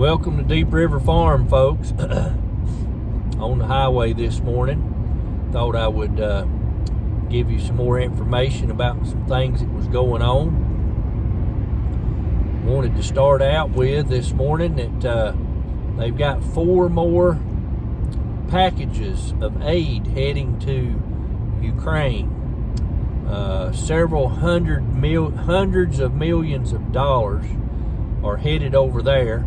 Welcome to Deep River Farm, folks. On the highway this morning. Thought I would give you some more information about some things that was going on. Wanted to start out with this morning that they've got 4 more packages of aid heading to Ukraine. Several hundreds of millions of dollars are headed over there.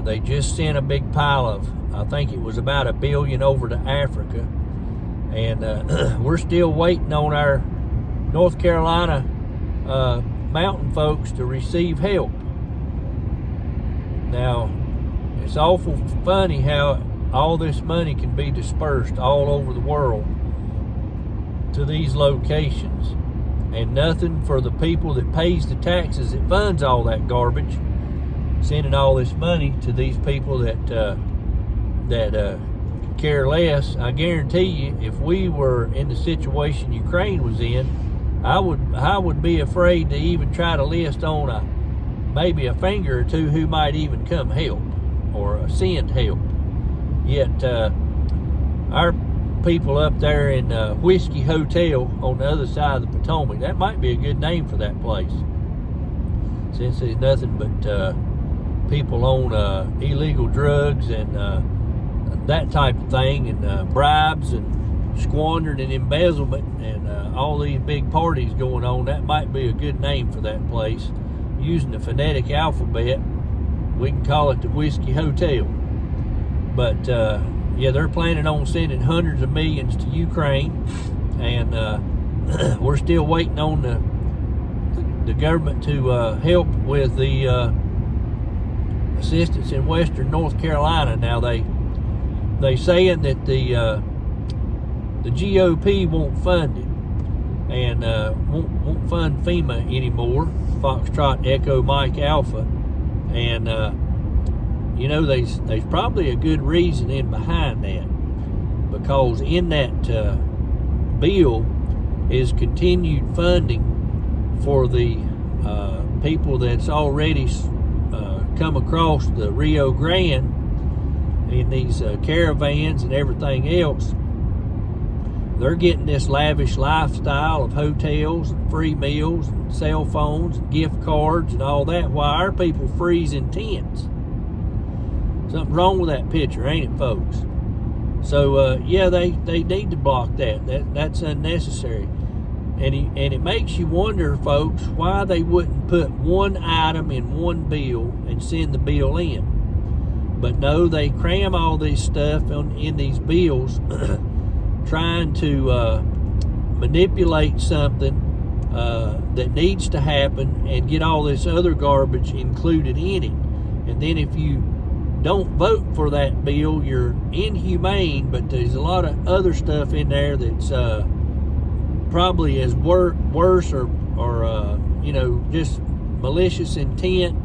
They just sent a big pile of, I think it was about $1 billion over to Africa. And we're still waiting on our North Carolina mountain folks to receive help. Now, it's awful funny how all this money can be dispersed all over the world to these locations, and nothing for the people that pays the taxes that funds all that garbage, sending all this money to these people that care less. I guarantee you, if we were in the situation Ukraine was in, I would be afraid to even try to list on maybe a finger or two who might even come help or send help. Yet our people up there in Whiskey Hotel on the other side of the Potomac, that might be a good name for that place, since there's nothing but people on illegal drugs and that type of thing, and bribes and squandering and embezzlement and all these big parties going on. That might be a good name for that place. Using the phonetic alphabet, we can call it the Whiskey Hotel. But yeah, they're planning on sending hundreds of millions to Ukraine, and we're still waiting on the government to help with the assistance in Western North Carolina. Now they saying that the GOP won't fund it, and won't fund FEMA anymore, Foxtrot Echo Mike Alpha, and you know, there's probably a good reason in behind that, because in that bill is continued funding for the people that's already come across the Rio Grande in these caravans and everything else. They're getting this lavish lifestyle of hotels and free meals and cell phones and gift cards and all that, while our people freeze in tents. Something wrong with that picture, ain't it, folks? So yeah, they need to block that. That's unnecessary. And it makes you wonder, folks, why they wouldn't put one item in one bill and send the bill in. But no, they cram all this stuff in these bills, trying to manipulate something that needs to happen and get all this other garbage included in it. And then if you don't vote for that bill, you're inhumane, but there's a lot of other stuff in there that's probably as worse or you know, just malicious intent,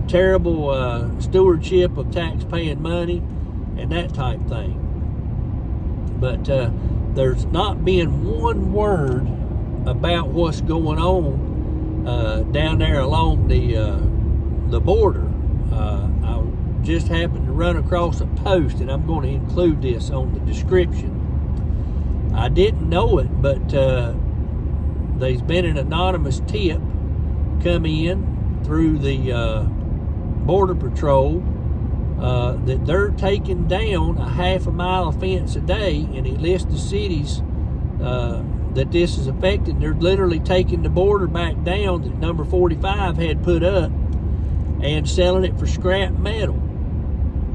terrible stewardship of tax-paying money, and that type thing. But there's not been one word about what's going on down there along the border. I just happened to run across a post, and I'm going to include this on the description. I didn't know it, but there's been an anonymous tip come in through the Border Patrol that they're taking down a half-a mile fence a day, and it lists the cities that this is affecting. They're literally taking the border back down that number 45 had put up and selling it for scrap metal.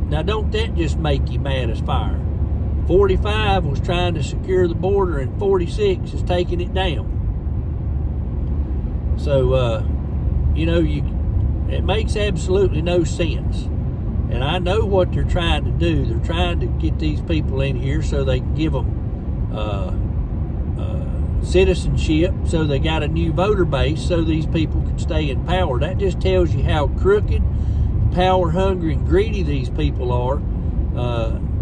Now, don't that just make you mad as fire? 45 was trying to secure the border, and 46 is taking it down. So, you know, it makes absolutely no sense. And I know what they're trying to do. They're trying to get these people in here so they can give them citizenship, so they got a new voter base so these people can stay in power. That just tells you how crooked, power-hungry, and greedy these people are,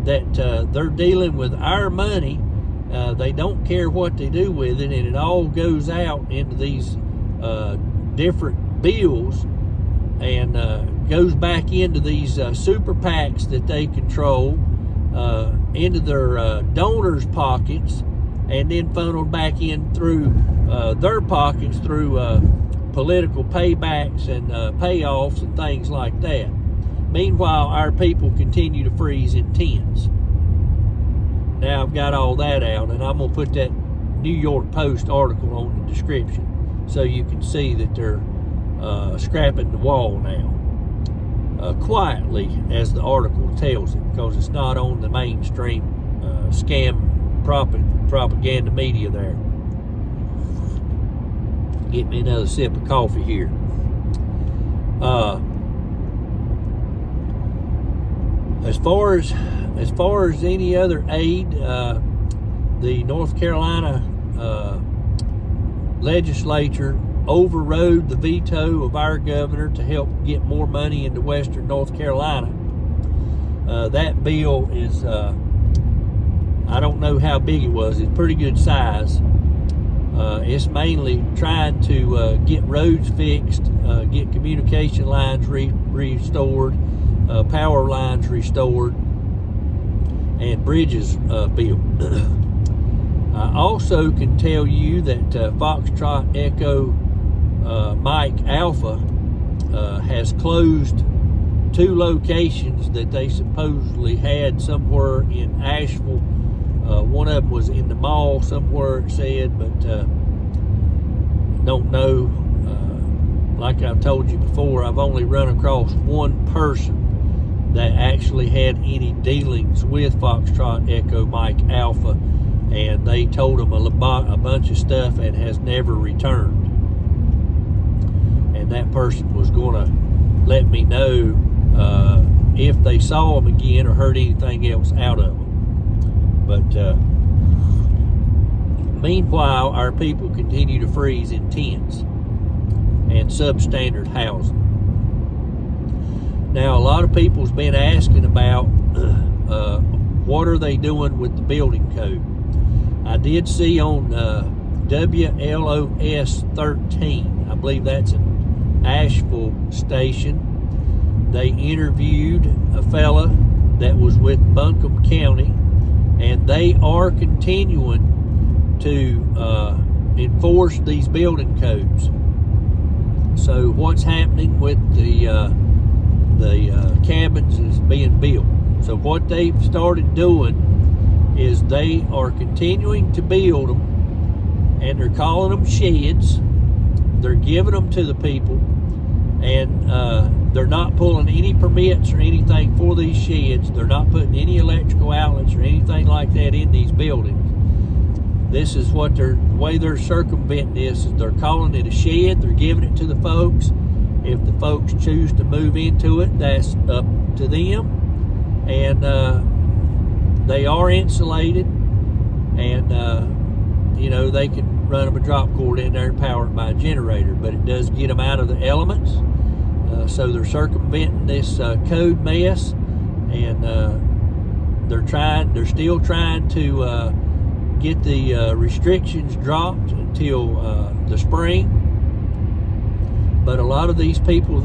that they're dealing with our money. They don't care what they do with it, and it all goes out into these different bills and goes back into these super PACs that they control, into their donors' pockets, and then funneled back in through their pockets through political paybacks and payoffs and things like that. Meanwhile, our people continue to freeze in tents. Now I've got all that out, and I'm going to put that New York Post article on the description so you can see that they're scrapping the wall now. Quietly, as the article tells it, because it's not on the mainstream scam propaganda media there. Get me another sip of coffee here. As far as any other aid, the North Carolina legislature overrode the veto of our governor to help get more money into Western North Carolina. That bill is, I don't know how big it was. It's pretty good size. It's mainly trying to get roads fixed, get communication lines restored, power lines restored, and bridges built. I also can tell you that Foxtrot Echo Mike Alpha has closed 2 locations that they supposedly had somewhere in Asheville. One of them was in the mall somewhere, it said, but don't know. Like I've told you before, I've only run across one person that actually had any dealings with Foxtrot Echo Mike Alpha, and they told him a bunch of stuff and has never returned. And that person was going to let me know if they saw him again or heard anything else out of him. But meanwhile, our people continue to freeze in tents and substandard housing. Now, a lot of people's been asking about what are they doing with the building code. I did see on WLOS 13, I believe that's an Asheville station, they interviewed a fella that was with Buncombe County, and they are continuing to enforce these building codes. So what's happening with the cabins is being built. So what they've started doing is they are continuing to build them, and they're calling them sheds. They're giving them to the people, and they're not pulling any permits or anything for these sheds. They're not putting any electrical outlets or anything like that in these buildings. This is what the way they're circumventing this is they're calling it a shed. They're giving it to the folks. If the folks choose to move into it, that's up to them. And they are insulated, and you know, they can run them a drop cord in there and power it by a generator, but it does get them out of the elements. So they're circumventing this code mess, and they're still trying to get the restrictions dropped until the spring. But a lot of these people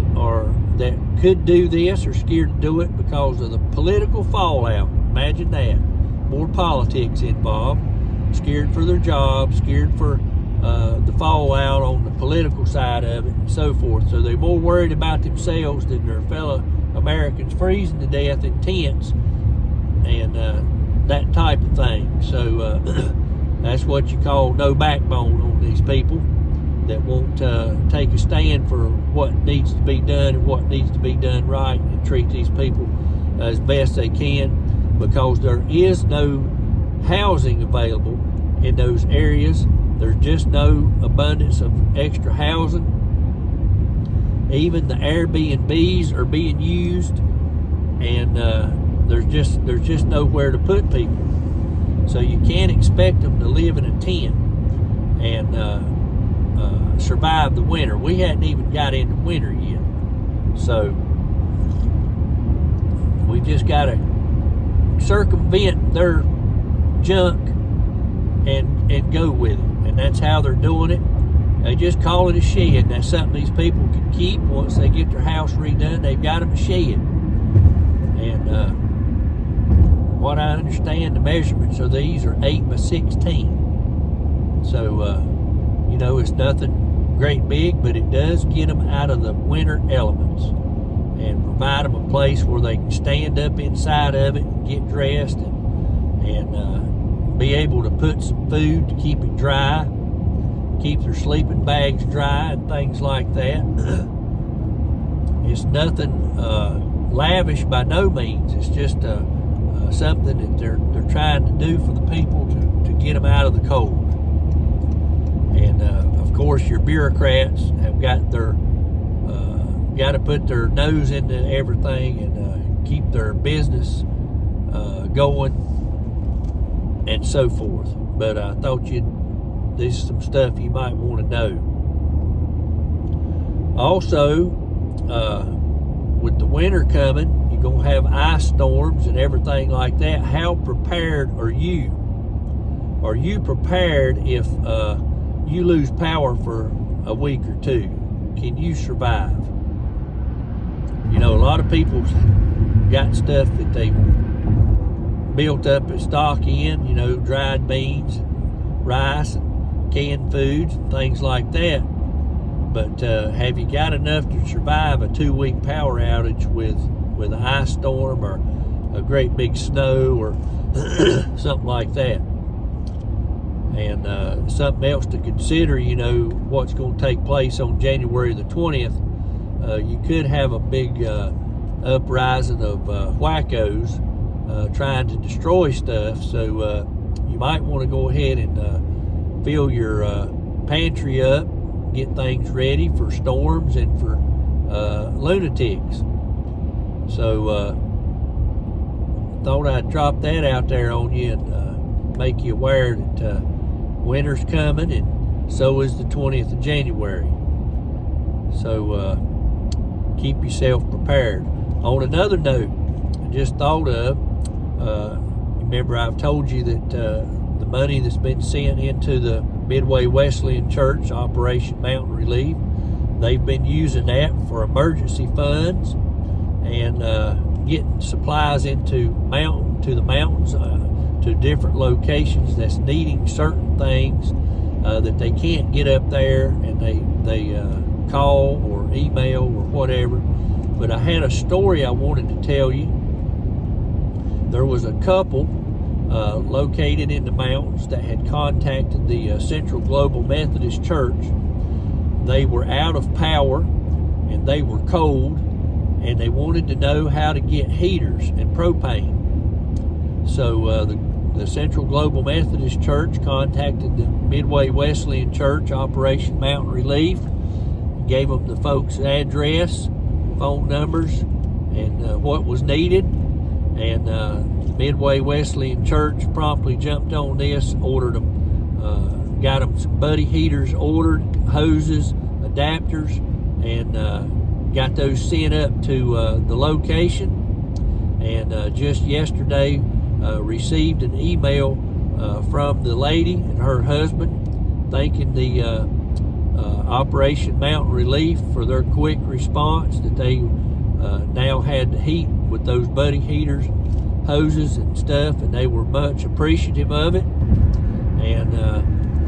that could do this are scared to do it because of the political fallout. Imagine that. More politics involved. Scared for their jobs, scared for the fallout on the political side of it, and so forth. So they're more worried about themselves than their fellow Americans freezing to death in tents and that type of thing. So that's what you call no backbone on these people that won't take a stand for what needs to be done and what needs to be done right, and treat these people as best they can, because there is no housing available in those areas. There's just no abundance of extra housing. Even the Airbnbs are being used, and there's just nowhere to put people. So you can't expect them to live in a tent and survive the winter. We hadn't even got into winter yet, so we just got to circumvent their junk and go with it. And that's how they're doing it. They just call it a shed. That's something these people can keep once they get their house redone. They've got them a shed. And what I understand, the measurements of these are 8 by 16. So, it's nothing great big, but it does get them out of the winter elements and provide them a place where they can stand up inside of it and get dressed and be able to put some food to keep it dry, keep their sleeping bags dry and things like that. It's nothing lavish by no means. It's just something that they're trying to do for the people to get them out of the cold. And of course, your bureaucrats have got to put their nose into everything and keep their business going and so forth. But I thought this is some stuff you might want to know. Also, with the winter coming, you're going to have ice storms and everything like that. How prepared are you? Are you prepared if you lose power for a week or two? Can you survive? A lot of people got stuff that they built up a stock in, dried beans, rice, and canned foods, and things like that. But have you got enough to survive a 2-week power outage with an ice storm or a great big snow or something like that? And something else to consider, what's going to take place on January the 20th. You could have a big uprising of wackos trying to destroy stuff. So you might want to go ahead and fill your pantry up, get things ready for storms and for lunatics. So thought I'd drop that out there on you and make you aware that winter's coming, and so is the 20th of January. So keep yourself prepared. On another note, I just thought of, remember I've told you that the money that's been sent into the Midway Wesleyan Church, Operation Mountain Relief, they've been using that for emergency funds and getting supplies into the mountains, to different locations that's needing certain things that they can't get up there, and they call or email or whatever. But I had a story I wanted to tell you. There was a couple located in the mountains that had contacted the Central Global Methodist Church. They were out of power and they were cold, and they wanted to know how to get heaters and propane. So the Central Global Methodist Church contacted the Midway Wesleyan Church, Operation Mountain Relief, gave them the folks' address, phone numbers, and what was needed. And Midway Wesleyan Church promptly jumped on this, ordered them, got them some buddy heaters ordered, hoses, adapters, and got those sent up to the location. And just yesterday received an email from the lady and her husband thanking the Operation Mountain Relief for their quick response, that they now had to heat with those buddy heaters, hoses and stuff, and they were much appreciative of it, and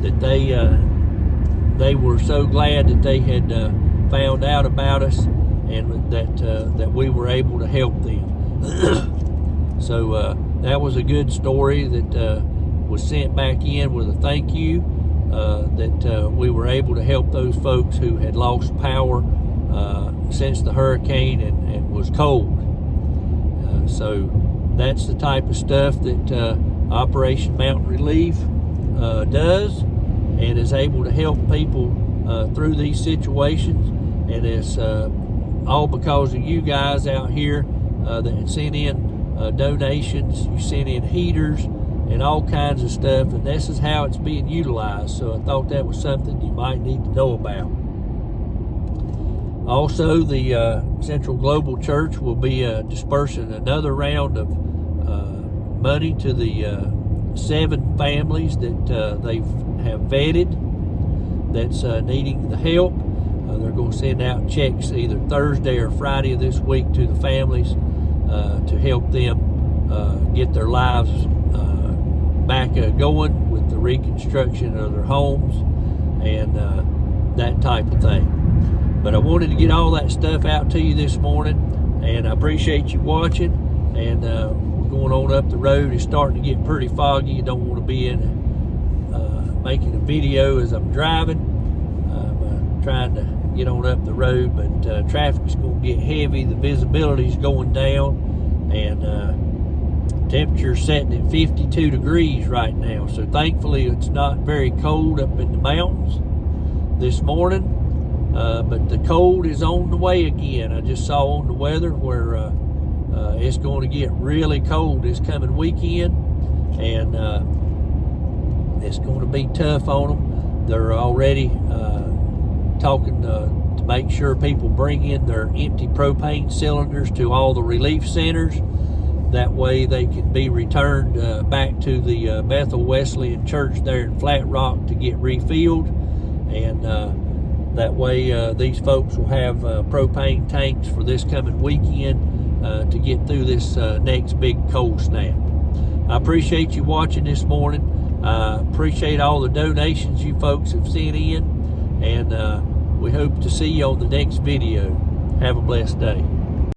that they were so glad that they had found out about us, and that we were able to help them. So that was a good story that was sent back in with a thank you, that we were able to help those folks who had lost power since the hurricane and was cold. So that's the type of stuff that Operation Mountain Relief does, and is able to help people through these situations. And it's all because of you guys out here that sent in donations. You sent in heaters and all kinds of stuff, and this is how it's being utilized. So I thought that was something you might need to know about. Also, the Central Global Church will be dispersing another round of money to the 7 families that they have vetted. that's needing the help. They're going to send out checks either Thursday or Friday of this week to the families to help them get their lives back going with the reconstruction of their homes and that type of thing. But I wanted to get all that stuff out to you this morning, and I appreciate you watching. And we're going on up the road. It's starting to get pretty foggy. You don't want to be in making a video as I'm driving. I'm trying to get on up the road, but traffic's going to get heavy. The visibility's going down, and temperature's setting at 52 degrees right now. So thankfully it's not very cold up in the mountains this morning, but the cold is on the way again. I just saw on the weather where it's going to get really cold this coming weekend, and it's going to be tough on them. They're already talking to make sure people bring in their empty propane cylinders to all the relief centers. That way they can be returned back to the Bethel Wesleyan Church there in Flat Rock to get refilled. And that way these folks will have propane tanks for this coming weekend to get through this next big cold snap. I appreciate you watching this morning. I appreciate all the donations you folks have sent in, and we hope to see you on the next video. Have a blessed day.